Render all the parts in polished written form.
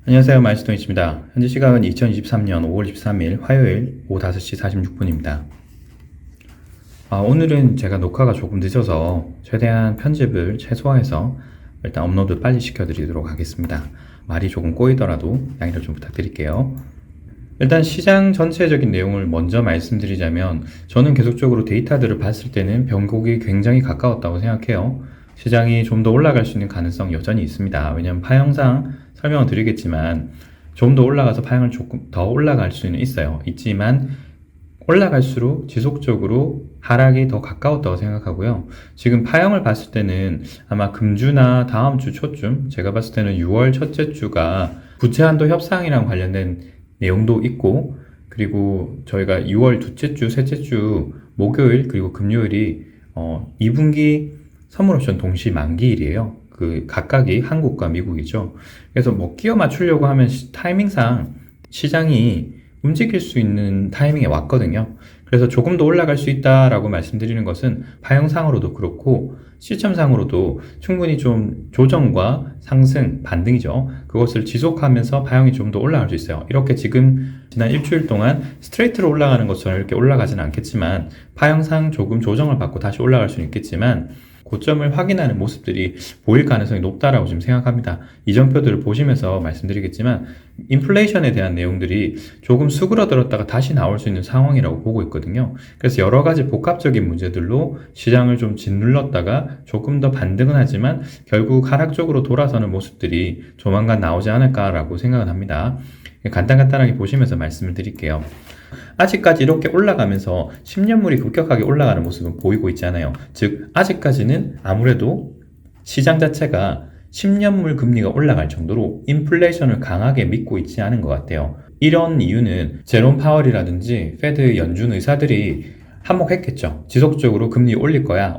안녕하세요. 마이스톤이십니다. 현재 시각은 2023년 5월 23일 화요일 오후 5시 46분입니다. 오늘은 제가 녹화가 조금 늦어서 최대한 편집을 최소화해서 일단 업로드 빨리 시켜드리도록 하겠습니다. 말이 조금 꼬이더라도 양해를 좀 부탁드릴게요. 일단 시장 전체적인 내용을 먼저 말씀드리자면 저는 계속적으로 데이터들을 봤을 때는 변곡이 굉장히 가까웠다고 생각해요. 시장이 좀 더 올라갈 수 있는 가능성이 여전히 있습니다. 왜냐하면 파형상 설명을 드리겠지만 좀 더 올라가서 파형을 조금 더 올라갈 수는 있지만 올라갈수록 지속적으로 하락이 더 가까웠다고 생각하고요. 지금 파형을 봤을 때는 아마 금주나 다음 주 초쯤, 제가 봤을 때는 6월 첫째 주가 부채한도 협상이랑 관련된 내용도 있고, 그리고 저희가 6월 둘째 주, 셋째 주 목요일 그리고 금요일이 2분기 선물옵션 동시 만기일이에요. 그 각각이 한국과 미국이죠. 그래서 뭐 끼워 맞추려고 하면 타이밍상 시장이 움직일 수 있는 타이밍에 왔거든요. 그래서 조금 더 올라갈 수 있다라고 말씀드리는 것은 파형상으로도 그렇고 시점상으로도 충분히 좀 조정과 상승, 반등이죠. 그것을 지속하면서 파형이 좀 더 올라갈 수 있어요. 이렇게 지금 지난 일주일 동안 스트레이트로 올라가는 것처럼 이렇게 올라가지는 않겠지만 파형상 조금 조정을 받고 다시 올라갈 수는 있겠지만 고점을 확인하는 모습들이 보일 가능성이 높다라고 지금 생각합니다. 이전표들을 보시면서 말씀드리겠지만 인플레이션에 대한 내용들이 조금 수그러들었다가 다시 나올 수 있는 상황이라고 보고 있거든요. 그래서 여러 가지 복합적인 문제들로 시장을 좀 짓눌렀다가 조금 더 반등은 하지만 결국 하락 쪽으로 돌아서는 모습들이 조만간 나오지 않을까라고 생각은 합니다. 간단하게 보시면서 말씀을 드릴게요. 아직까지 이렇게 올라가면서 10년물이 급격하게 올라가는 모습은 보이고 있잖아요. 즉 아직까지는 아무래도 시장 자체가 10년물 금리가 올라갈 정도로 인플레이션을 강하게 믿고 있지 않은 것 같아요. 이런 이유는 제롬 파월이라든지 페드 연준 의사들이 한몫했겠죠. 지속적으로 금리 올릴 거야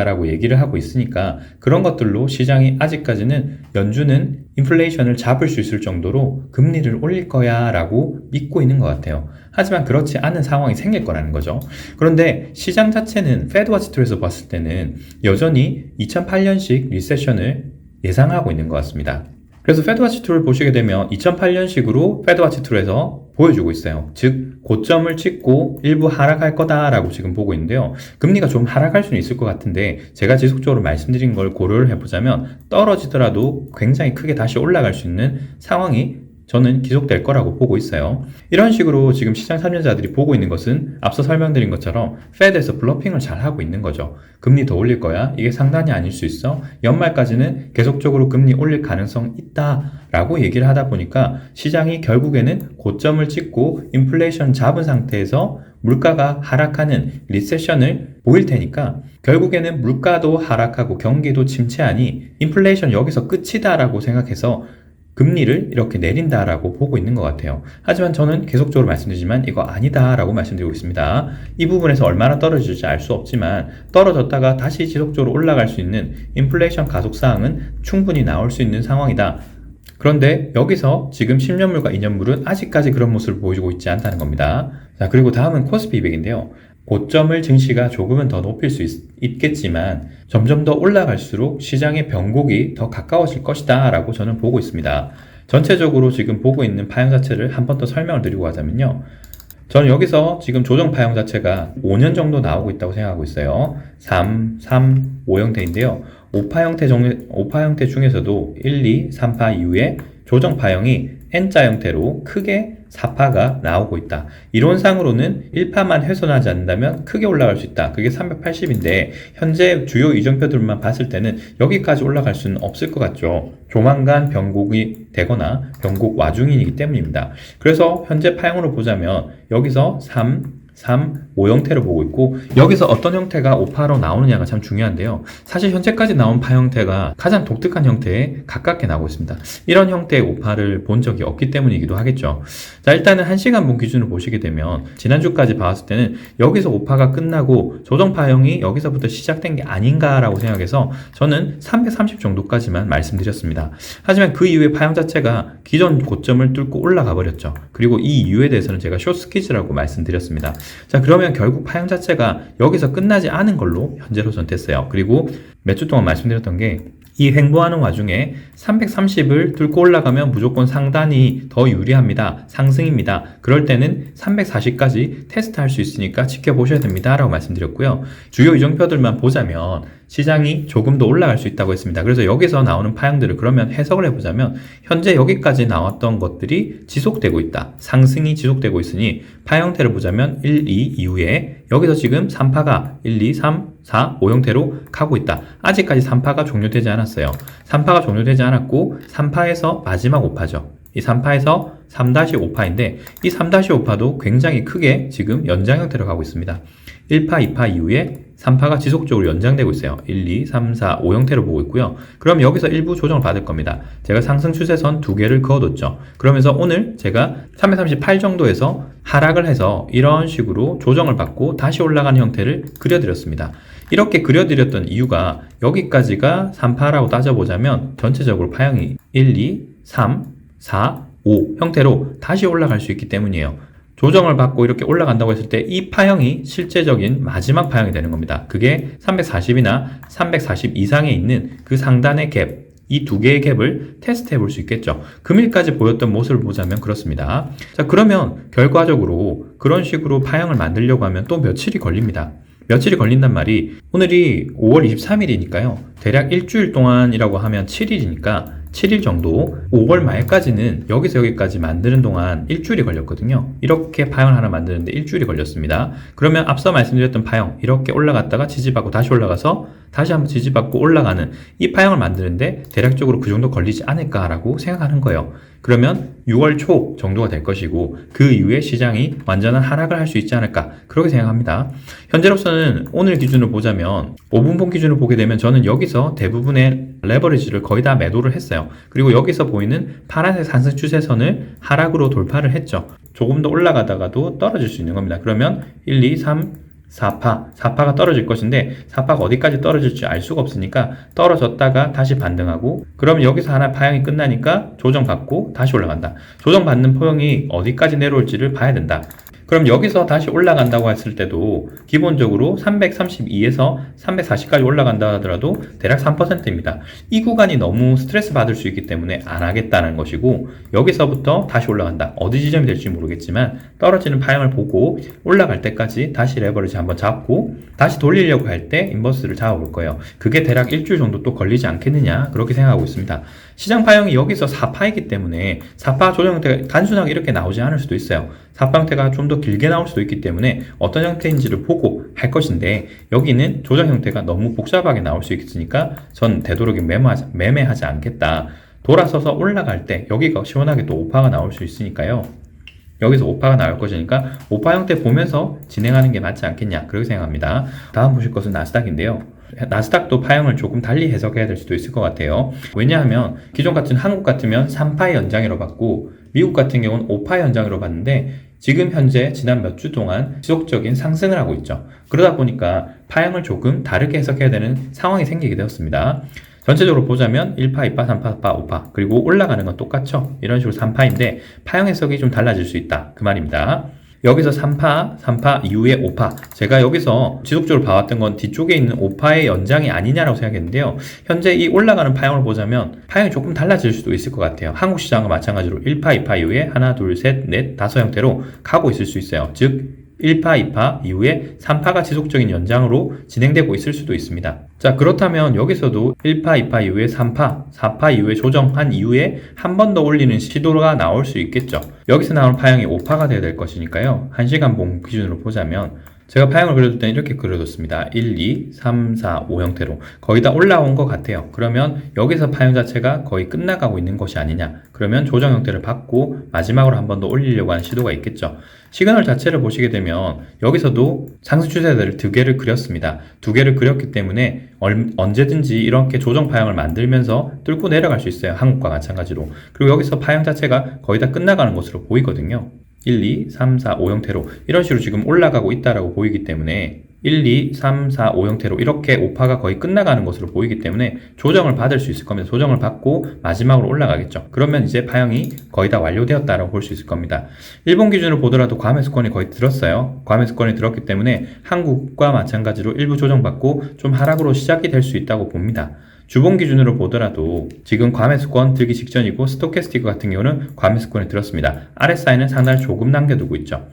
라고 얘기를 하고 있으니까 그런 것들로 시장이 아직까지는 연준은 인플레이션을 잡을 수 있을 정도로 금리를 올릴 거야 라고 믿고 있는 것 같아요. 하지만 그렇지 않은 상황이 생길 거라는 거죠. 그런데 시장 자체는 페드와치툴에서 봤을 때는 여전히 2008년식 리세션을 예상하고 있는 것 같습니다. 그래서 페드와치툴을 보시게 되면 2008년식으로 페드와치툴에서 보여주고 있어요. 즉 고점을 찍고 일부 하락할 거다라고 지금 보고 있는데요. 금리가 좀 하락할 수는 있을 것 같은데 제가 지속적으로 말씀드린 걸 고려를 해보자면 떨어지더라도 굉장히 크게 다시 올라갈 수 있는 상황이 저는 지속될 거라고 보고 있어요. 이런 식으로 지금 시장 참여자들이 보고 있는 것은 앞서 설명드린 것처럼 페드에서 블러핑을 잘 하고 있는 거죠. 금리 더 올릴 거야. 이게 상단이 아닐 수 있어. 연말까지는 계속적으로 금리 올릴 가능성 있다라고 얘기를 하다 보니까 시장이 결국에는 고점을 찍고 인플레이션 잡은 상태에서 물가가 하락하는 리세션을 보일 테니까 결국에는 물가도 하락하고 경기도 침체하니 인플레이션 여기서 끝이다라고 생각해서 금리를 이렇게 내린다라고 보고 있는 것 같아요. 하지만 저는 계속적으로 말씀드리지만 이거 아니다라고 말씀드리고 있습니다. 이 부분에서 얼마나 떨어질지 알 수 없지만 떨어졌다가 다시 지속적으로 올라갈 수 있는 인플레이션 가속 사항은 충분히 나올 수 있는 상황이다. 그런데 여기서 지금 10년물과 2년물은 아직까지 그런 모습을 보여주고 있지 않다는 겁니다. 자, 그리고 다음은 코스피 200인데요. 고점을 증시가 조금은 더 높일 수 있겠지만 점점 더 올라갈수록 시장의 변곡이 더 가까워질 것이다 라고 저는 보고 있습니다. 전체적으로 지금 보고 있는 파형 자체를 한 번 더 설명을 드리고 가자면요. 저는 여기서 지금 조정 파형 자체가 5년 정도 나오고 있다고 생각하고 있어요. 3, 5 형태인데요. 5파 형태 중에서도 1, 2, 3파 이후에 조정 파형이 N자 형태로 크게 4파가 나오고 있다. 이론상으로는 1파만 훼손하지 않는다면 크게 올라갈 수 있다. 그게 380인데 현재 주요 이정표들만 봤을 때는 여기까지 올라갈 수는 없을 것 같죠. 조만간 변곡이 되거나 변곡 와중이기 때문입니다. 그래서 현재 파형으로 보자면 여기서 5 형태로 보고 있고 여기서 어떤 형태가 5파로 나오느냐가 참 중요한데요. 사실 현재까지 나온 파 형태가 가장 독특한 형태에 가깝게 나오고 있습니다. 이런 형태의 5파를 본 적이 없기 때문이기도 하겠죠. 자, 일단은 1시간분 기준으로 보시게 되면 지난주까지 봤을 때는 여기서 5파가 끝나고 조정 파형이 여기서부터 시작된 게 아닌가라고 생각해서 저는 330 정도까지만 말씀드렸습니다. 하지만 그 이후에 파형 자체가 기존 고점을 뚫고 올라가 버렸죠. 그리고 이 이유에 대해서는 제가 숏스퀴즈라고 말씀드렸습니다. 자, 그러면 결국 파형 자체가 여기서 끝나지 않은 걸로 현재로선 됐어요. 그리고 몇 주 동안 말씀드렸던 게 이 횡보하는 와중에 330을 뚫고 올라가면 무조건 상단이 더 유리합니다. 상승입니다. 그럴 때는 340까지 테스트할 수 있으니까 지켜보셔야 됩니다. 라고 말씀드렸고요. 주요 이정표들만 보자면 시장이 조금 더 올라갈 수 있다고 했습니다. 그래서 여기서 나오는 파형들을 그러면 해석을 해보자면 현재 여기까지 나왔던 것들이 지속되고 있다. 상승이 지속되고 있으니 파 형태를 보자면 1, 2 이후에 여기서 지금 3파가 1, 2, 3, 4, 5 형태로 가고 있다. 아직까지 3파가 종료되지 않았어요. 3파가 종료되지 않았고 3파에서 마지막 5파죠. 이 3파에서 3-5파인데 이 3-5파도 굉장히 크게 지금 연장 형태로 가고 있습니다. 1파, 2파 이후에 3파가 지속적으로 연장되고 있어요. 1, 2, 3, 4, 5 형태로 보고 있고요. 그럼 여기서 일부 조정을 받을 겁니다. 제가 상승 추세선 2개를 그어뒀죠. 그러면서 오늘 제가 338 정도에서 하락을 해서 이런 식으로 조정을 받고 다시 올라가는 형태를 그려드렸습니다. 이렇게 그려드렸던 이유가 여기까지가 3파라고 따져보자면 전체적으로 파형이 1, 2, 3, 4, 5 형태로 다시 올라갈 수 있기 때문이에요. 조정을 받고 이렇게 올라간다고 했을 때 이 파형이 실제적인 마지막 파형이 되는 겁니다. 그게 340이나 340 이상에 있는 그 상단의 갭, 이 두 개의 갭을 테스트 해볼 수 있겠죠. 금일까지 보였던 모습을 보자면 그렇습니다. 자, 그러면 결과적으로 그런 식으로 파형을 만들려고 하면 또 며칠이 걸립니다. 며칠이 걸린단 말이 오늘이 5월 23일이니까요. 대략 일주일 동안이라고 하면 7일이니까 7일 정도 5월 말까지는 여기서 여기까지 만드는 동안 일주일이 걸렸거든요. 이렇게 파형을 하나 만드는데 일주일이 걸렸습니다. 그러면 앞서 말씀드렸던 파형 이렇게 올라갔다가 지지받고 다시 올라가서 다시 한번 지지받고 올라가는 이 파형을 만드는데 대략적으로 그 정도 걸리지 않을까라고 생각하는 거예요. 그러면 6월 초 정도가 될 것이고 그 이후에 시장이 완전한 하락을 할 수 있지 않을까 그렇게 생각합니다. 현재로서는 오늘 기준으로 보자면 5분봉 기준으로 보게 되면 저는 여기서 대부분의 레버리지를 거의 다 매도를 했어요. 그리고 여기서 보이는 파란색 상승 추세선을 하락으로 돌파를 했죠. 조금 더 올라가다가도 떨어질 수 있는 겁니다. 그러면 1, 2, 3, 4파가 떨어질 것인데 4파가 어디까지 떨어질지 알 수가 없으니까 떨어졌다가 다시 반등하고 그러면 여기서 하나 파형이 끝나니까 조정받고 다시 올라간다. 조정받는 포형이 어디까지 내려올지를 봐야 된다. 그럼 여기서 다시 올라간다고 했을 때도 기본적으로 332에서 340까지 올라간다 하더라도 대략 3%입니다. 이 구간이 너무 스트레스 받을 수 있기 때문에 안 하겠다는 것이고 여기서부터 다시 올라간다. 어디 지점이 될지 모르겠지만 떨어지는 파형을 보고 올라갈 때까지 다시 레버리지 한번 잡고 다시 돌리려고 할 때 인버스를 잡아볼 거예요. 그게 대략 일주일 정도 또 걸리지 않겠느냐 그렇게 생각하고 있습니다. 시장 파형이 여기서 4파이기 때문에 4파 조정 형태가 단순하게 이렇게 나오지 않을 수도 있어요. 4파 형태가 좀 더 길게 나올 수도 있기 때문에 어떤 형태인지를 보고 할 것인데 여기는 조정 형태가 너무 복잡하게 나올 수 있으니까 전 되도록이면 매매하지 않겠다. 돌아서서 올라갈 때 여기가 시원하게 또 5파가 나올 수 있으니까요. 여기서 5파가 나올 것이니까 5파 형태 보면서 진행하는 게 맞지 않겠냐 그렇게 생각합니다. 다음 보실 것은 나스닥인데요. 나스닥도 파형을 조금 달리 해석해야 될 수도 있을 것 같아요. 왜냐하면 기존 같은 한국 같으면 3파의 연장으로 봤고 미국 같은 경우는 5파의 연장으로 봤는데 지금 현재 지난 몇 주 동안 지속적인 상승을 하고 있죠. 그러다 보니까 파형을 조금 다르게 해석해야 되는 상황이 생기게 되었습니다. 전체적으로 보자면 1파, 2파, 3파, 4파, 5파 그리고 올라가는 건 똑같죠. 이런 식으로 3파인데 파형 해석이 좀 달라질 수 있다 그 말입니다. 여기서 3파 이후에 5파 제가 여기서 지속적으로 봐왔던 건 뒤쪽에 있는 5파의 연장이 아니냐라고 생각했는데요. 현재 이 올라가는 파형을 보자면 파형이 조금 달라질 수도 있을 것 같아요. 한국 시장과 마찬가지로 1파, 2파 이후에 하나, 둘, 셋, 넷, 다섯 형태로 가고 있을 수 있어요. 즉 1파, 2파 이후에 3파가 지속적인 연장으로 진행되고 있을 수도 있습니다. 자, 그렇다면 여기서도 1파, 2파 이후에 3파, 4파 이후에 조정한 이후에 한 번 더 올리는 시도가 나올 수 있겠죠. 여기서 나오는 파형이 5파가 되어야 될 것이니까요. 1시간 봉 기준으로 보자면 제가 파형을 그려둘 때는 이렇게 그려뒀습니다. 1, 2, 3, 4, 5 형태로 거의 다 올라온 것 같아요. 그러면 여기서 파형 자체가 거의 끝나가고 있는 것이 아니냐. 그러면 조정 형태를 받고 마지막으로 한 번 더 올리려고 하는 시도가 있겠죠. 시그널 자체를 보시게 되면 여기서도 상승 추세들을 두 개를 그렸습니다. 두 개를 그렸기 때문에 언제든지 이렇게 조정 파형을 만들면서 뚫고 내려갈 수 있어요. 한국과 마찬가지로. 그리고 여기서 파형 자체가 거의 다 끝나가는 것으로 보이거든요. 1, 2, 3, 4, 5 형태로 이런 식으로 지금 올라가고 있다라고 보이기 때문에 1, 2, 3, 4, 5 형태로 이렇게 오파가 거의 끝나가는 것으로 보이기 때문에 조정을 받을 수 있을 겁니다. 조정을 받고 마지막으로 올라가겠죠. 그러면 이제 파형이 거의 다 완료되었다라고 볼 수 있을 겁니다. 일본 기준으로 보더라도 과매수권이 거의 들었어요. 과매수권이 들었기 때문에 한국과 마찬가지로 일부 조정받고 좀 하락으로 시작이 될 수 있다고 봅니다. 주봉 기준으로 보더라도 지금 과매수권 들기 직전이고 스토캐스틱 같은 경우는 과매수권이 들었습니다. RSI는 상단을 조금 남겨두고 있죠.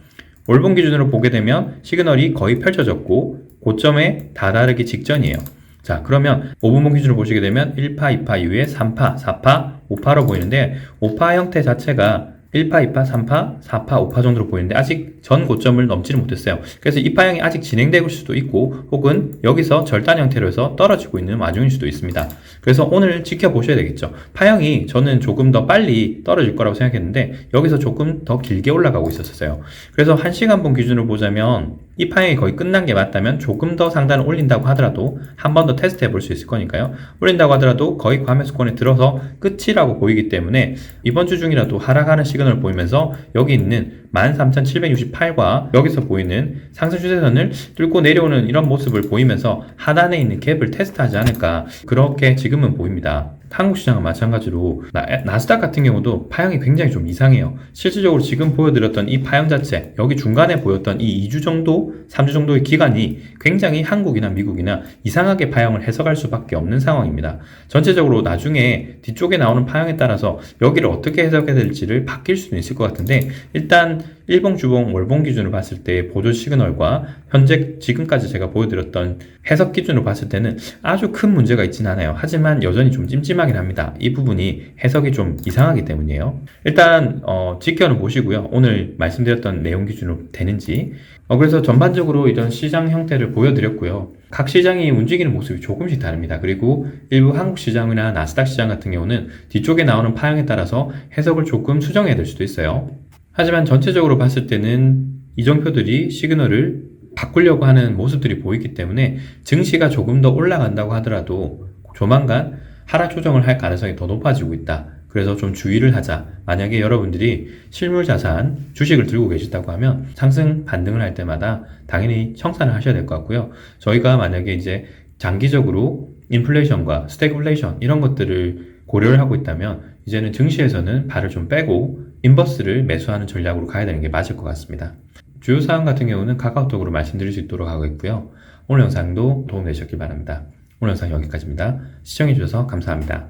월봉 기준으로 보게 되면 시그널이 거의 펼쳐졌고 고점에 다다르기 직전이에요. 자, 그러면 5분봉 기준으로 보시게 되면 1파, 2파 이후에 3파, 4파, 5파로 보이는데 5파 형태 자체가 1파, 2파, 3파, 4파, 5파 정도로 보이는데 아직 전 고점을 넘지는 못했어요. 그래서 이 파형이 아직 진행될 수도 있고 혹은 여기서 절단 형태로 해서 떨어지고 있는 와중일 수도 있습니다. 그래서 오늘 지켜보셔야 되겠죠. 파형이 저는 조금 더 빨리 떨어질 거라고 생각했는데 여기서 조금 더 길게 올라가고 있었어요. 그래서 1시간봉 기준으로 보자면 이 파형이 거의 끝난 게 맞다면 조금 더 상단을 올린다고 하더라도 한 번 더 테스트 해볼 수 있을 거니까요. 올린다고 하더라도 거의 과매수권에 들어서 끝이라고 보이기 때문에 이번 주 중이라도 하락하는 시그널을 보이면서 여기 있는 13,768과 여기서 보이는 상승 추세선을 뚫고 내려오는 이런 모습을 보이면서 하단에 있는 갭을 테스트하지 않을까 그렇게 지금은 보입니다. 한국 시장은 마찬가지로 나스닥 같은 경우도 파형이 굉장히 좀 이상해요. 실질적으로 지금 보여드렸던 이 파형 자체, 여기 중간에 보였던 이 2주 정도, 3주 정도의 기간이 굉장히 한국이나 미국이나 이상하게 파형을 해석할 수밖에 없는 상황입니다. 전체적으로 나중에 뒤쪽에 나오는 파형에 따라서 여기를 어떻게 해석해야 될지를 바뀔 수도 있을 것 같은데 일단 일봉, 주봉, 월봉 기준으로 봤을 때 보조 시그널과 현재 지금까지 제가 보여드렸던 해석 기준으로 봤을 때는 아주 큰 문제가 있지는 않아요. 하지만 여전히 좀 찜찜하긴 합니다. 이 부분이 해석이 좀 이상하기 때문이에요. 일단 지켜는 보시고요. 오늘 말씀드렸던 내용 기준으로 되는지 그래서 전반적으로 이런 시장 형태를 보여드렸고요. 각 시장이 움직이는 모습이 조금씩 다릅니다. 그리고 일부 한국 시장이나 나스닥 시장 같은 경우는 뒤쪽에 나오는 파형에 따라서 해석을 조금 수정해야 될 수도 있어요. 하지만 전체적으로 봤을 때는 이정표들이 시그널을 바꾸려고 하는 모습들이 보이기 때문에 증시가 조금 더 올라간다고 하더라도 조만간 하락 조정을 할 가능성이 더 높아지고 있다. 그래서 좀 주의를 하자. 만약에 여러분들이 실물 자산, 주식을 들고 계시다고 하면 상승 반등을 할 때마다 당연히 청산을 하셔야 될 것 같고요. 저희가 만약에 이제 장기적으로 인플레이션과 스태그플레이션 이런 것들을 고려를 하고 있다면 이제는 증시에서는 발을 좀 빼고 인버스를 매수하는 전략으로 가야 되는 게 맞을 것 같습니다. 주요 사항 같은 경우는 카카오톡으로 말씀드릴 수 있도록 하고 있고요. 오늘 영상도 도움되셨길 바랍니다. 오늘 영상 여기까지입니다. 시청해주셔서 감사합니다.